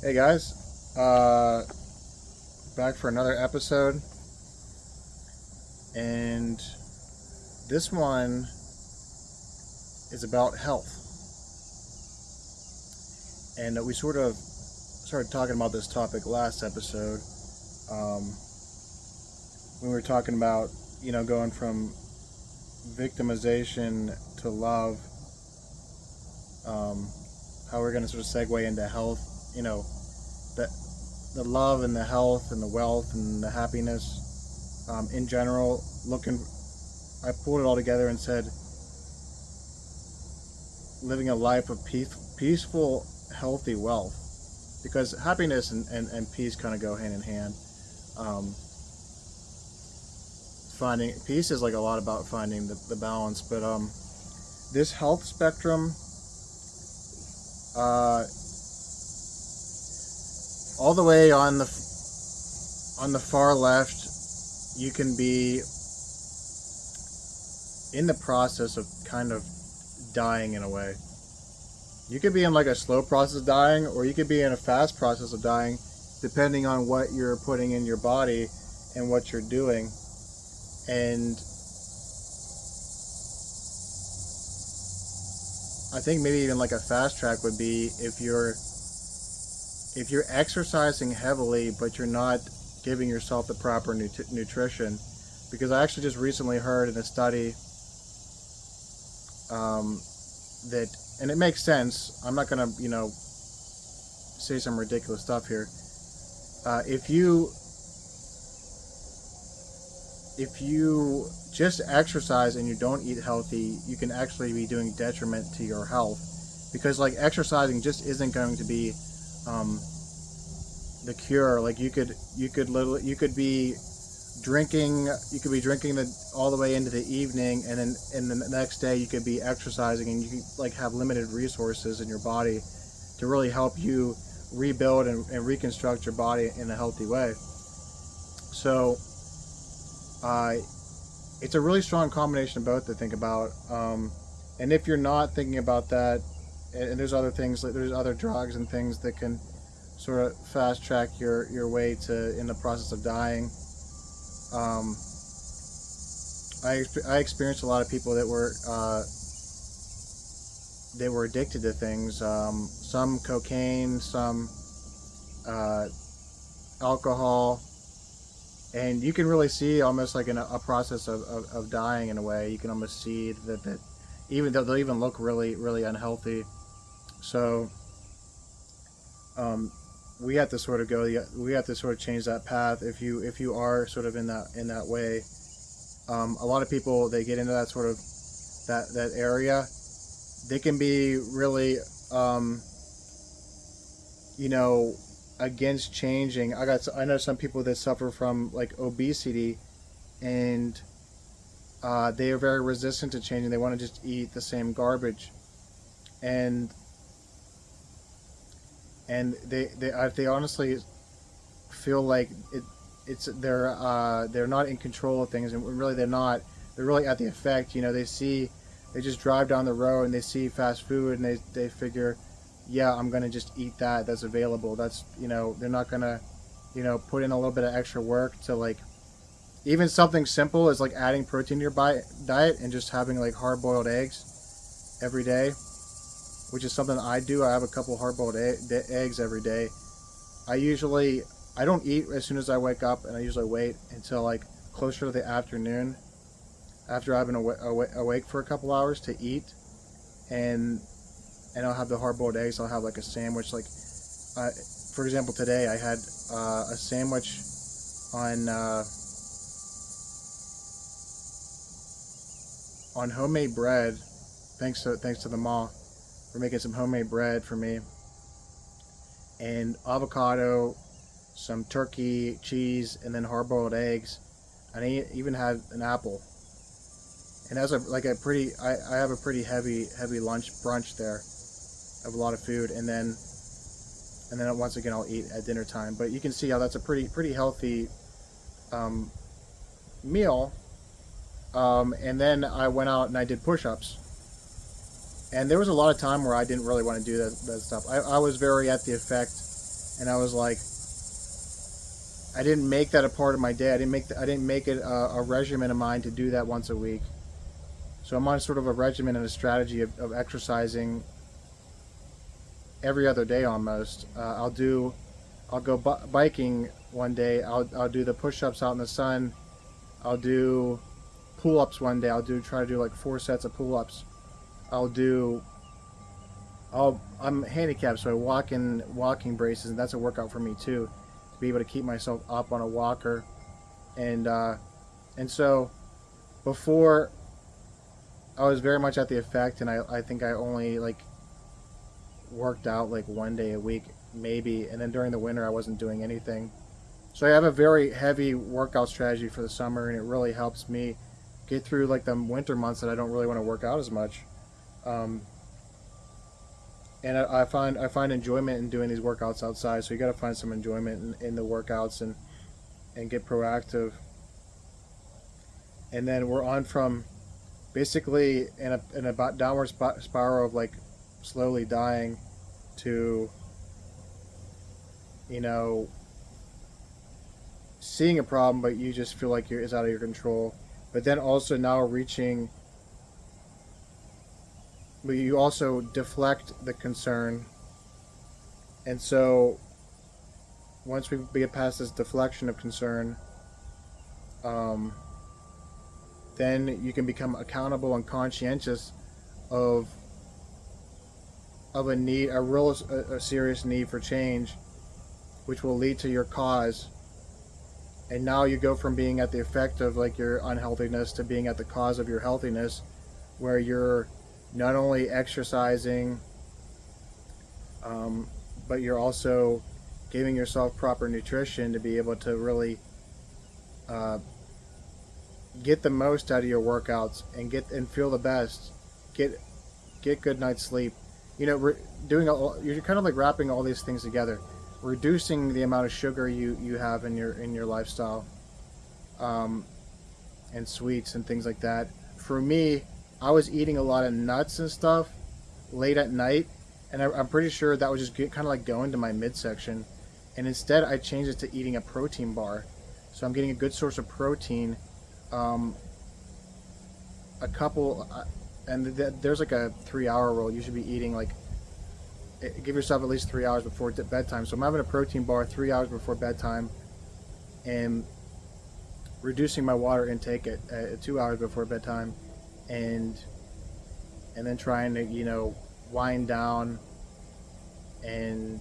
Hey guys, back for another episode, and this one is about health. And we sort of started talking about this topic last episode um, when we were talking about, going from victimization to love, um, how we're going to sort of segue into health, the, the love and the health and the wealth and the happiness in general. I pulled it all together and said, living a life of peaceful, healthy wealth. Because happiness and peace kind of go hand in hand. Um, Finding peace is like a lot about finding the balance, but this health spectrum, uh, all the way on the far left, you can be in the process of kind of dying in a way. You could be in like a slow process of dying, or you could be in a fast process of dying, depending on what you're putting in your body and what you're doing. And I think maybe even like a fast track would be if you're exercising heavily, but you're not giving yourself the proper nutrition. Because I actually just recently heard in a study that, and it makes sense. I'm not gonna, say some ridiculous stuff here. If you just exercise and you don't eat healthy, you can actually be doing detriment to your health, because like exercising just isn't going to be um, the cure. Like you could be drinking all the way into the evening, and then the next day you could be exercising, and you could like have limited resources in your body to really help you rebuild and reconstruct your body in a healthy way. So uh, it's a really strong combination of both to think about. And if you're not thinking about that, and there's other things, like there's other drugs and things that can sort of fast track your way to in the process of dying. Um, I experienced a lot of people that were addicted to things. Some cocaine, some uh, alcohol, and you can really see almost like in a process of dying in a way. You can almost see that even though they'll even look really unhealthy. So um, we have to sort of we have to sort of change that path if you are sort of in that way. A lot of people, they get into that sort of that area. They can be really you know against changing. I know some people that suffer from like obesity, and they are very resistant to changing. They want to just eat the same garbage, and they honestly feel like they're not in control of things, and really they're not. They're really at the effect. They just drive down the road and they see fast food, and they figure, yeah, I'm gonna just eat that's available. That's they're not gonna put in a little bit of extra work to like even something simple as like adding protein to your diet and just having like hard boiled eggs every day, which is something I do. I have a couple hard boiled eggs every day. I don't eat as soon as I wake up, and I usually wait until like closer to the afternoon, after I've been awake for a couple hours, to eat, and I'll have the hard boiled eggs. I'll have like a sandwich. Like, for example, today I had a sandwich on homemade bread. Thanks to the mall for making some homemade bread for me, and avocado, some turkey, cheese, and then hard boiled eggs. And I even had an apple. And that's I have a pretty heavy lunch brunch there of a lot of food, and then once again I'll eat at dinner time. But you can see how that's a pretty healthy um, meal. And then I went out and I did push-ups, and there was a lot of time where I didn't really want to do that stuff. I was very at the effect and I was like, I didn't make that a part of my day. I didn't make it a regimen of mine to do that once a week. So I'm on sort of a regimen and a strategy of exercising every other day almost. I'll go biking one day. I'll do the push-ups out in the sun. I'll do pull-ups one day. Try to do like 4 sets of pull-ups. I'm handicapped, so I walk in walking braces, and that's a workout for me too, to be able to keep myself up on a walker. And so before, I was very much at the effect, and I think I only like worked out like one day a week maybe, and then during the winter I wasn't doing anything. So I have a very heavy workout strategy for the summer, and it really helps me get through like the winter months that I don't really want to work out as much. Um, and I find enjoyment in doing these workouts outside. So you got to find some enjoyment in the workouts and get proactive. And then we're on from basically in a downward spiral of like slowly dying to, you know, seeing a problem, but you just feel like it's out of your control. But then also now reaching, but you also deflect the concern. And so once we get past this deflection of concern, then you can become accountable and conscientious of a need, a serious need for change, which will lead to your cause. And now you go from being at the effect of like your unhealthiness to being at the cause of your healthiness, where you're not only exercising, but you're also giving yourself proper nutrition to be able to really get the most out of your workouts and feel the best. Get good night's sleep. You know, you're kind of like wrapping all these things together, reducing the amount of sugar you have in your lifestyle, and sweets and things like that. For me, I was eating a lot of nuts and stuff late at night, and I'm pretty sure that was just kind of like going to my midsection. And instead, I changed it to eating a protein bar. So I'm getting a good source of protein. There's like a 3-hour rule. You should be eating like, give yourself at least 3 hours before bedtime. So I'm having a protein bar 3 hours before bedtime, and reducing my water intake at 2 hours before bedtime, and then trying to, you know, wind down and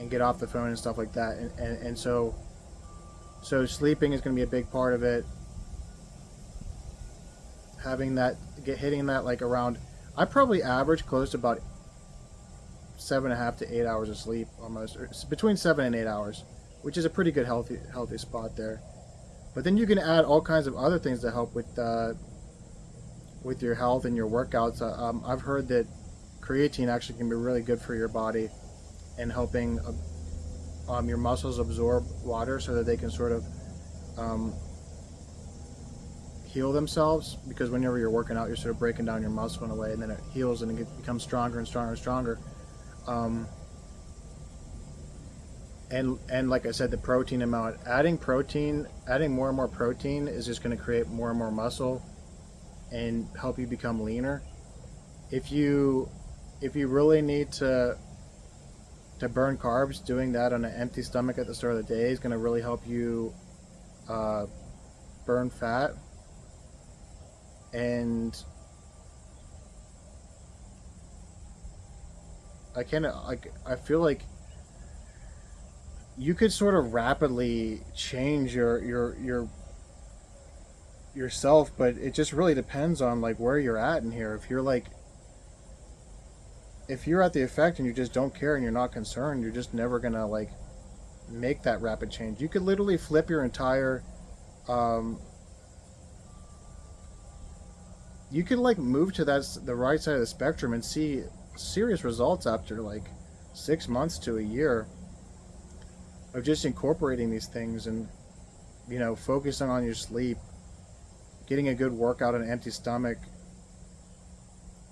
get off the phone and stuff like that. And so sleeping is going to be a big part of it. Hitting that like around, I probably average close to about 7.5 to 8 hours of sleep, almost, or between 7 and 8 hours, which is a pretty good healthy spot there. But then you can add all kinds of other things to help with your health and your workouts. I've heard that creatine actually can be really good for your body and helping your muscles absorb water so that they can sort of heal themselves, because whenever you're working out, you're sort of breaking down your muscle in a way, and then it heals and it becomes stronger and stronger and stronger. And like I said, the protein amount, adding more and more protein is just going to create more and more muscle and help you become leaner. If you really need to burn carbs, doing that on an empty stomach at the start of the day is going to really help you burn fat. And I feel like you could sort of rapidly change yourself, but it just really depends on like where you're at in here. If you're at the effect and you just don't care and you're not concerned, you're just never gonna like make that rapid change. You could literally flip your entire you could like move to the right side of the spectrum and see serious results after like 6 months to a year of just incorporating these things, and, you know, focusing on your sleep, getting a good workout on an empty stomach,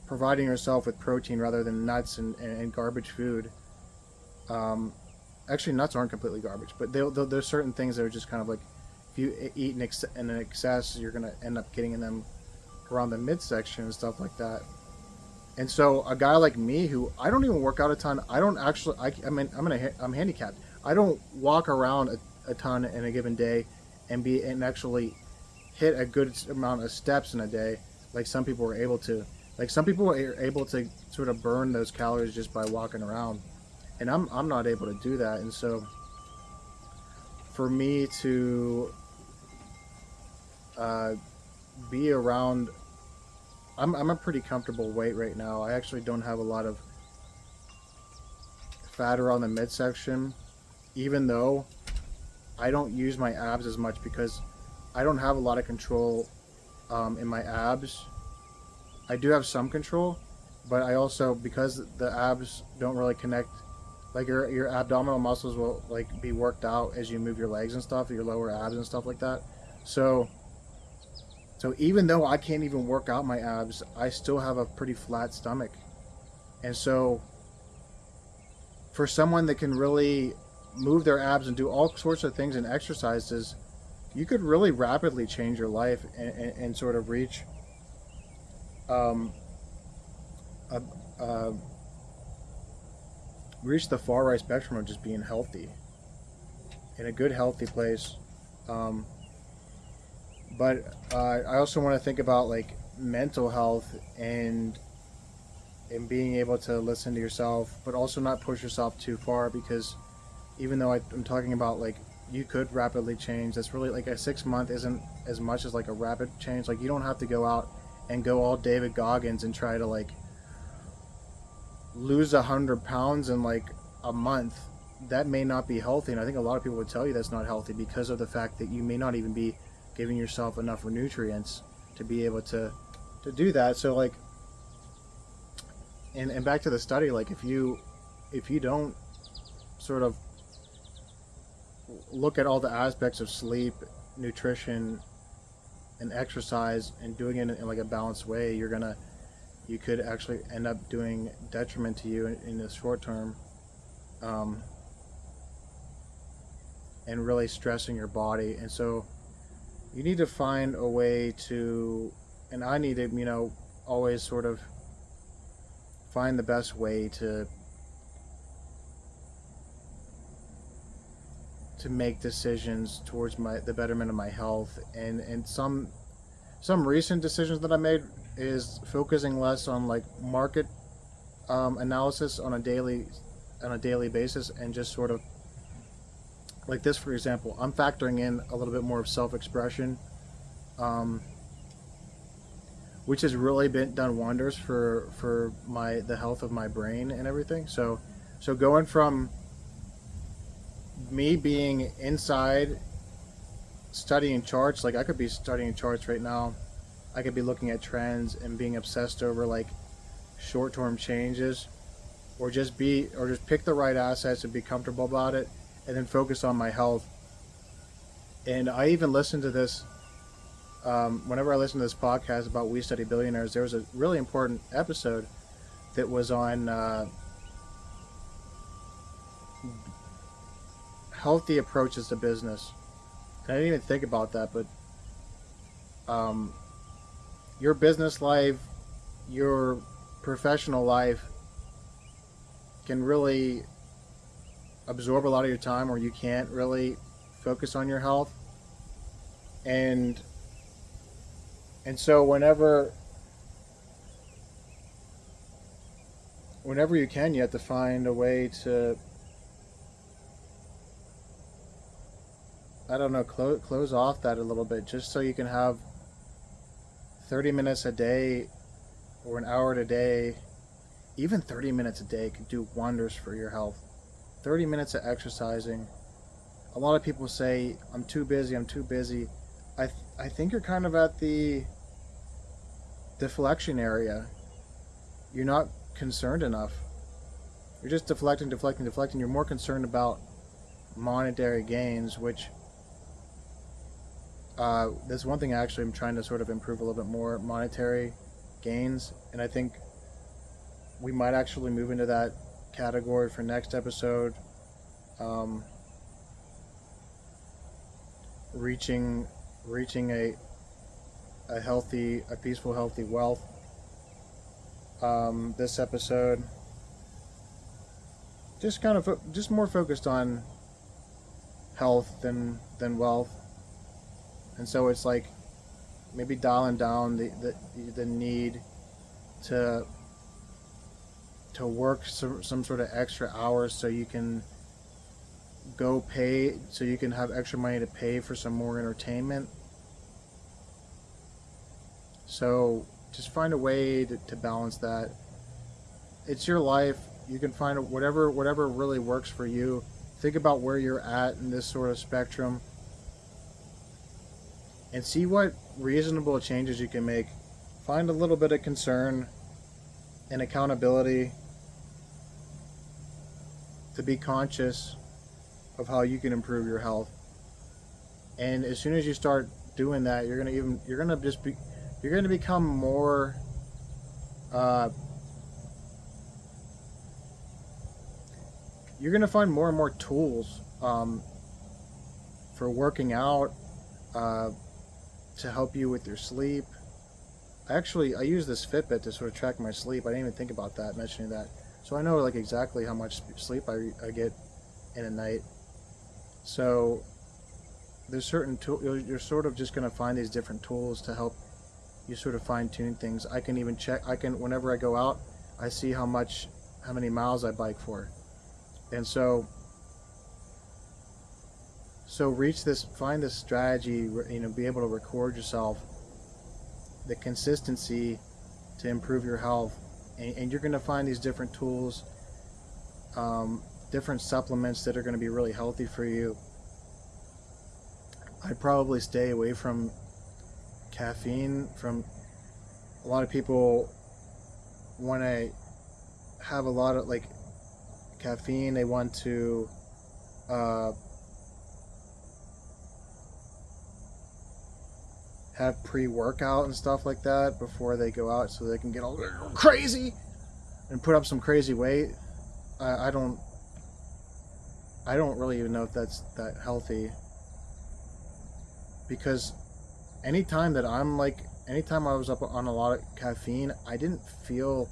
providing yourself with protein rather than nuts and garbage food, actually nuts aren't completely garbage, but there's certain things that are just kind of like, if you eat in an excess, you're gonna end up getting in them around the midsection and stuff like that. And so a guy like me, who I don't even work out a ton, I don't actually, I mean, I'm handicapped. I don't walk around a ton in a given day and actually hit a good amount of steps in a day, like some people are able to. Like some people are able to sort of burn those calories just by walking around, and I'm not able to do that. And so for me to uh, be around, I'm a pretty comfortable weight right now. I actually don't have a lot of fat around the midsection, even though I don't use my abs as much because I don't have a lot of control in my abs. I do have some control, but I also, because the abs don't really connect, like your abdominal muscles will like be worked out as you move your legs and stuff, your lower abs and stuff like that. So so even though I can't even work out my abs, I still have a pretty flat stomach. And so for someone that can really move their abs and do all sorts of things and exercises, you could really rapidly change your life and sort of um, a, a, reach the far right spectrum of just being healthy in a good, healthy place. Um, but I also want to think about like mental health and being able to listen to yourself, but also not push yourself too far, because even though I'm talking about like you could rapidly change, that's really like a 6 month isn't as much as like a rapid change. Like you don't have to go out and go all David Goggins and try to like lose 100 pounds in like a month. That may not be healthy, and I think a lot of people would tell you that's not healthy because of the fact that you may not even be giving yourself enough nutrients to be able to do that. So like, and back to the study, like if you don't sort of look at all the aspects of sleep, nutrition, and exercise and doing it in like a balanced way, you could actually end up doing detriment to you in the short term, and really stressing your body. And so you need to find a way to, and I need to, always sort of find the best way to make decisions towards the betterment of my health. And some recent decisions that I made is focusing less on like market analysis on a daily basis, and just sort of like this, for example, I'm factoring in a little bit more of self-expression, um, which has really been done wonders for the health of my brain and everything. So going from me being inside studying charts, like I could be studying charts right now, I could be looking at trends and being obsessed over like short-term changes, or just pick the right assets and be comfortable about it, and then focus on my health. And I even listened to this, whenever I listen to this podcast about We Study Billionaires, there was a really important episode that was on healthy approaches to business. I didn't even think about that, but your business life, your professional life can really absorb a lot of your time, or you can't really focus on your health. And so whenever you can, you have to find a way to, I don't know, close off that a little bit, just so you can have 30 minutes a day or an hour a day. Even 30 minutes a day could do wonders for your health. 30 minutes of exercising. A lot of people say, I'm too busy. I think you're kind of at the deflection area. You're not concerned enough. You're just deflecting. You're more concerned about monetary gains, which that's one thing actually I'm trying to sort of improve a little bit more, monetary gains. And I think we might actually move into that category for next episode. um, reaching a healthy, a peaceful, healthy wealth. This episode just kind of just more focused on health than wealth, and so it's like maybe dialing down the need to work some sort of extra hours so you can so you can have extra money to pay for some more entertainment. So just find a way to balance that. It's your life. You can find whatever really works for you. Think about where you're at in this sort of spectrum and see what reasonable changes you can make. Find a little bit of concern and accountability to be conscious of how you can improve your health. And as soon as you start doing that, you're gonna become more you're gonna find more and more tools for working out, to help you with your sleep. Actually, I use this Fitbit to sort of track my sleep. I didn't even think about that, mentioning that. So I know like exactly how much sleep I get in a night. So there's certain you're sort of just going to find these different tools to help you sort of fine tune things. I can even check, whenever I go out, I see how many miles I bike for. And so find this strategy, be able to record yourself, the consistency to improve your health. And you're going to find these different tools, different supplements that are going to be really healthy for you. I'd probably stay away from caffeine. From a lot of people, when I have a lot of like caffeine, they want to have pre-workout and stuff like that before they go out so they can get all crazy and put up some crazy weight. I don't really even know if that's that healthy, because anytime I was up on a lot of caffeine, I didn't feel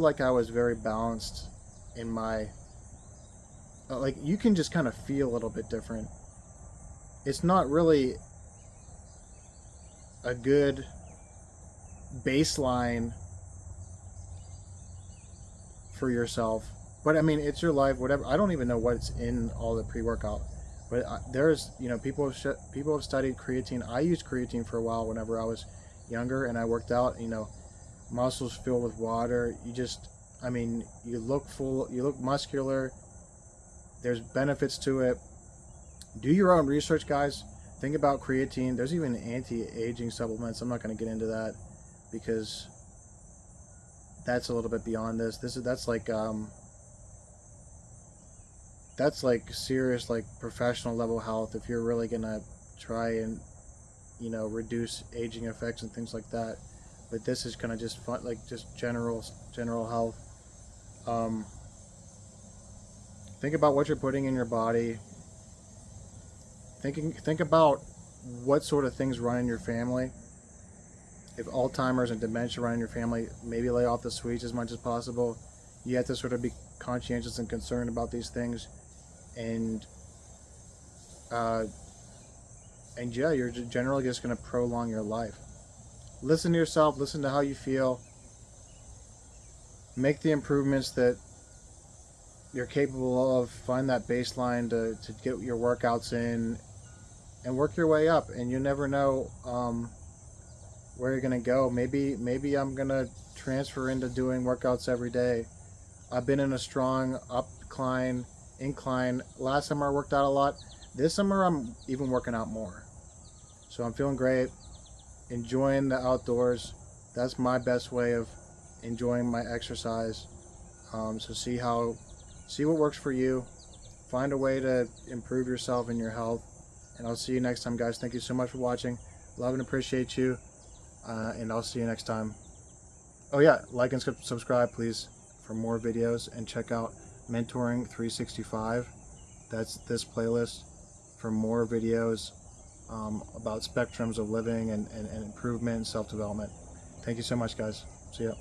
like I was very balanced in my like, you can just kind of feel a little bit different. It's not really a good baseline for yourself, but I mean, it's your life, whatever. I don't even know what's in all the pre-workout, but there's, people have studied creatine. I used creatine for a while whenever I was younger and I worked out. Muscles filled with water. You look full, you look muscular. There's benefits to it. Do your own research, guys. Think about creatine. There's even anti-aging supplements. I'm not going to get into that because that's a little bit beyond this. That's like serious, like professional level health. If you're really going to try and reduce aging effects and things like that. But this is kind of just fun, like just general health. Think about what you're putting in your body. Think about what sort of things run in your family. If Alzheimer's and dementia run in your family, maybe lay off the sweets as much as possible. You have to sort of be conscientious and concerned about these things, and yeah, you're generally just going to prolong your life. Listen to yourself. Listen to how you feel. Make the improvements that you're capable of. Find that baseline to get your workouts in, and work your way up. And you never know where you're gonna go. Maybe I'm gonna transfer into doing workouts every day. I've been in a strong incline. Last summer I worked out a lot. This summer I'm even working out more. So I'm feeling great, enjoying the outdoors. That's my best way of enjoying my exercise. So see what works for you. Find a way to improve yourself and your health. And I'll see you next time, guys. Thank you so much for watching. Love and appreciate you. And I'll see you next time. Oh yeah, like and subscribe, please, for more videos. And check out Mentoring 365. That's this playlist for more videos about spectrums of living and improvement and self-development. Thank you so much, guys. See ya.